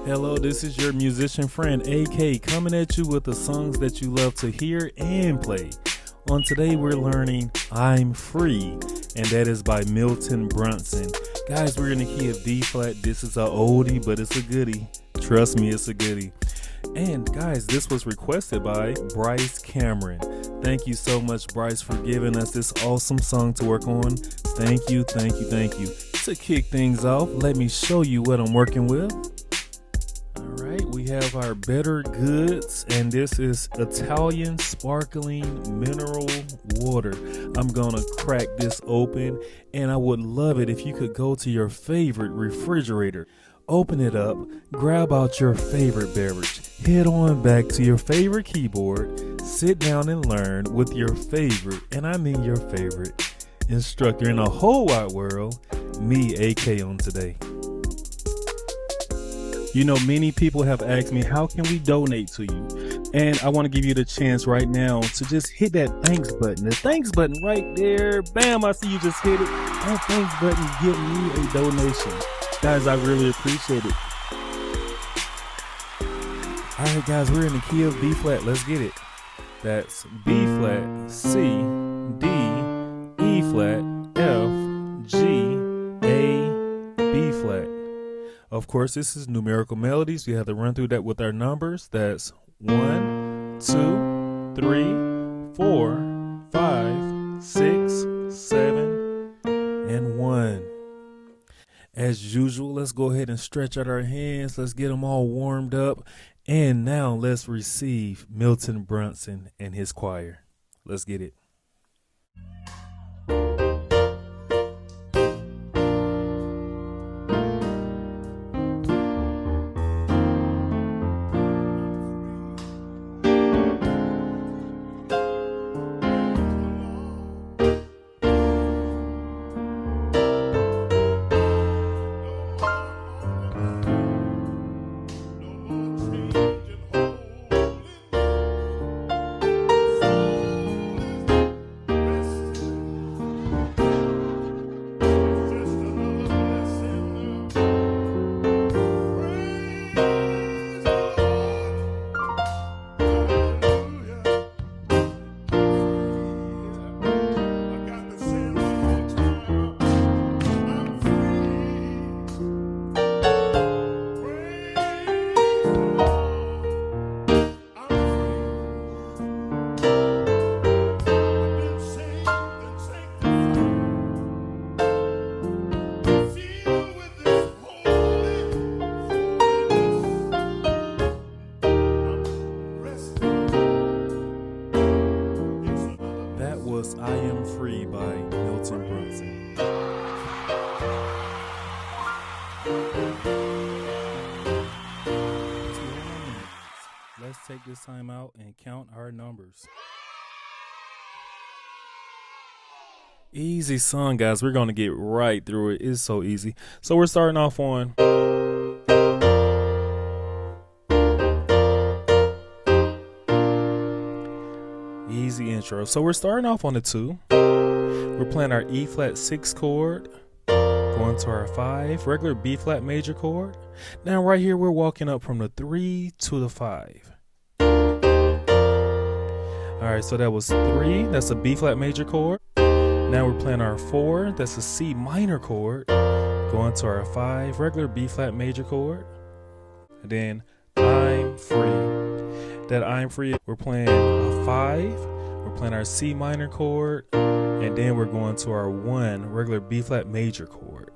Hello, this is your musician friend AK coming at you with the songs that you love to hear and play. On today, we're learning I'm Free, and that is by Milton Brunson. Guys, we're in the key of D flat. This is a oldie, but it's a goodie. Trust me, it's a goodie. And guys, this was requested by Bryce Cameron. Thank you so much, Bryce, for giving us this awesome song to work on. Thank you, thank you, thank you. To kick things off, let me show you what I'm working with. Alright, we have our Better Goods, and this is Italian sparkling mineral water. I'm gonna crack this open, and I would love it if you could go to your favorite refrigerator, open it up, grab out your favorite beverage, head on back to your favorite keyboard, sit down and learn with your favorite, and I mean your favorite, instructor in the whole wide world, me, AK, on today. You know, many people have asked me, how can we donate to you? And I want to give you the chance right now to just hit that thanks button. The thanks button right there. Bam, I see you just hit it. That thanks button, give me a donation. Guys, I really appreciate it. All right, guys, we're in the key of B flat. Let's get it. That's B flat, C, D, E flat, F, G, A, B flat. Of course, this is numerical melodies. We have to run through that with our numbers. That's 1, 2, 3, 4, 5, 6, 7, and 1. As usual, let's go ahead and stretch out our hands. Let's get them all warmed up. And now let's receive Milton Brunson and his choir. Let's get it. I Am Free by Milton Brunson. Let's take this time out and count our numbers. Easy song, guys. We're going to get right through it. It's so easy. So we're starting off on easy intro. So we're starting off on the 2. We're playing our E flat 6 chord, going to our 5, regular B flat major chord. Now right here we're walking up from the 3 to the 5. Alright, so that was 3, that's a B flat major chord. Now we're playing our 4, that's a C minor chord, going to our 5, regular B flat major chord. And then I'm free. That I'm free, we're playing a 5, we're playing our C minor chord, and then we're going to our 1, regular B flat major chord.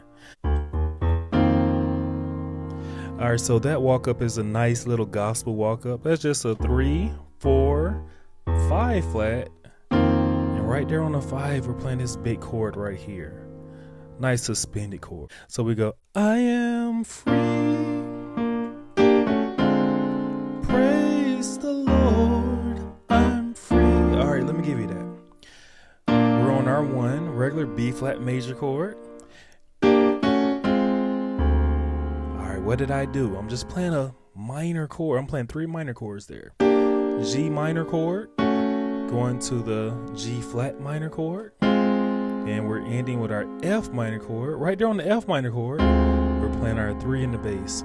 Alright, so that walk up is a nice little gospel walk up. That's just a 3, 4, 5 flat, and right there on the 5 we're playing this big chord right here. Nice suspended chord. So we go, I am free. Praise the Lord, I'm free. Alright, let me give you that. We're on our 1, regular B flat major chord. Alright, what did I do? I'm just playing a minor chord. I'm playing 3 minor chords there. G minor chord, going to the G flat minor chord, and we're ending with our F minor chord. Right there on the F minor chord, we're playing our 3 in the bass.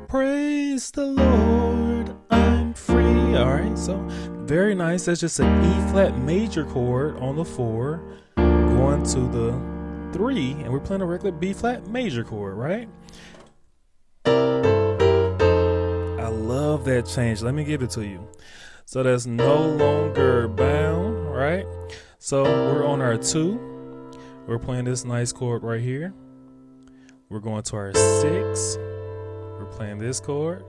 Praise the Lord, I'm free. All right, so very nice. That's just an E flat major chord on the 4, going to the 3, and we're playing a regular B flat major chord, right? I love that change. Let me give it to you. So that's no longer bound, right? So we're on our 2. We're playing this nice chord right here. We're going to our 6. We're playing this chord.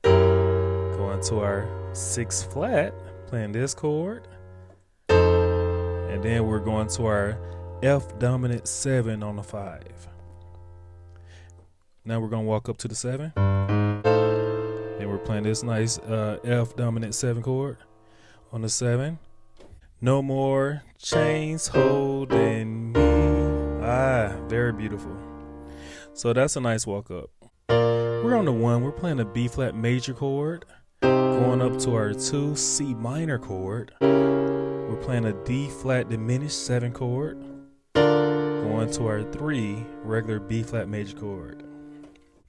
Going to our 6 flat, playing this chord. And then we're going to our F dominant 7 on the 5. Now we're going to walk up to the 7. And we're playing this nice F dominant 7 chord on the 7. No more chains holding me. Very beautiful. So that's a nice walk up. We're on the 1. We're playing a B flat major chord, going up to our 2 C minor chord. We're playing a D flat diminished 7 chord, going to our 3 regular B flat major chord.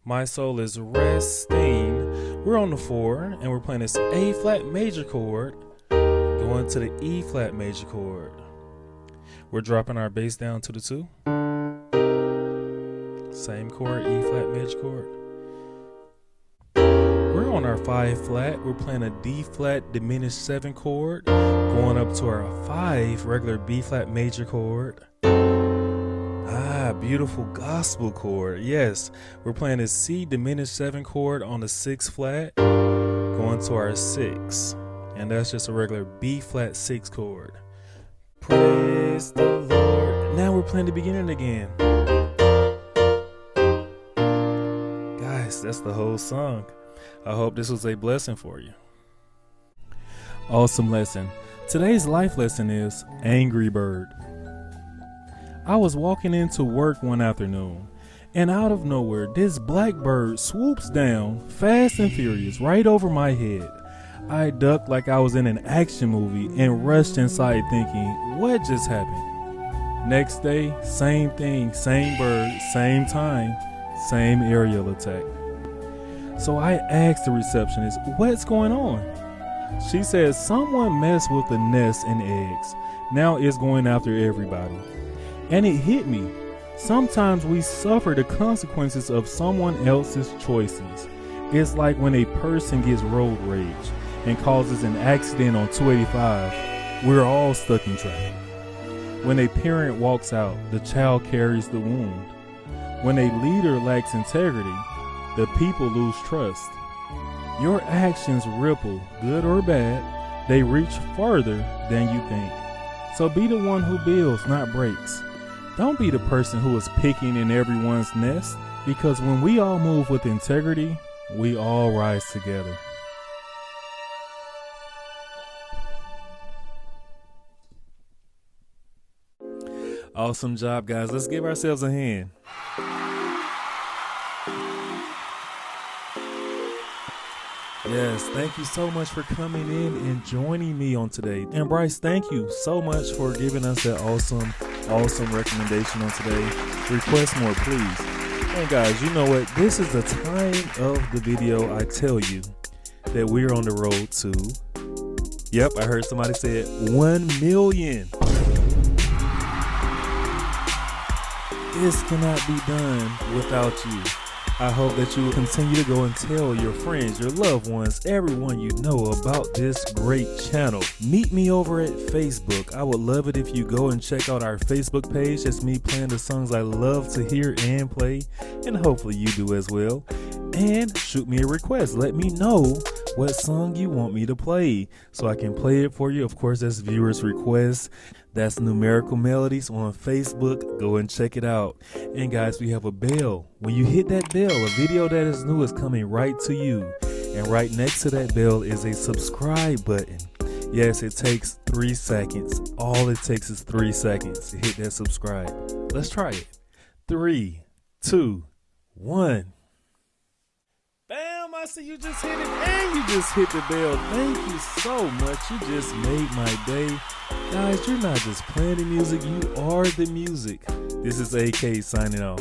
My soul is resting. We're on the 4, and we're playing this A flat major chord, going to the E flat major chord. We're dropping our bass down to the 2. Same chord, E flat major chord. We're on our 5 flat. We're playing a D flat diminished 7 chord, going up to our 5 regular B flat major chord. Beautiful gospel chord. Yes, we're playing a C diminished 7 chord on the 6 flat, going to our 6, and that's just a regular B flat 6 chord. Praise the Lord. Now we're playing the beginning again. Guys, that's the whole song. I hope this was a blessing for you. Awesome lesson. Today's life lesson is Angry Bird. I was walking into work one afternoon, and out of nowhere, this black bird swoops down, fast and furious, right over my head. I ducked like I was in an action movie and rushed inside thinking, what just happened? Next day, same thing, same bird, same time, same aerial attack. So I asked the receptionist, what's going on? She said someone messed with the nest and eggs. Now it's going after everybody. And it hit me. Sometimes we suffer the consequences of someone else's choices. It's like when a person gets road rage and causes an accident on 285, we're all stuck in traffic. When a parent walks out, the child carries the wound. When a leader lacks integrity, the people lose trust. Your actions ripple, good or bad, they reach farther than you think. So be the one who builds, not breaks. Don't be the person who is picking in everyone's nest, because when we all move with integrity, we all rise together. Awesome job, guys. Let's give ourselves a hand. Yes, thank you so much for coming in and joining me on today. And Bryce, thank you so much for giving us that awesome recommendation on today. Request more, please. And guys, you know what? This is the time of the video I tell you that we're on the road to, yep, I heard somebody say it, 1 million. This cannot be done without you. I hope that you will continue to go and tell your friends, your loved ones, everyone you know about this great channel. Meet me over at Facebook. I would love it if you go and check out our Facebook page. That's me playing the songs I love to hear and play, and hopefully you do as well. And shoot me a request. Let me know what song you want me to play so I can play it for you. Of course, that's viewers' requests. That's Numerical Melodies on Facebook. Go and check it out. And guys, we have a bell. When you hit that bell, a video that is new is coming right to you. And right next to that bell is a subscribe button. Yes, it takes 3 seconds. All it takes is 3 seconds to hit that subscribe. Let's try it. 3, 2, 1. Bam, I see you just hit it and you just hit the bell. Thank you so much. You just made my day. Guys, you're not just playing the music, you are the music. This is AK signing off.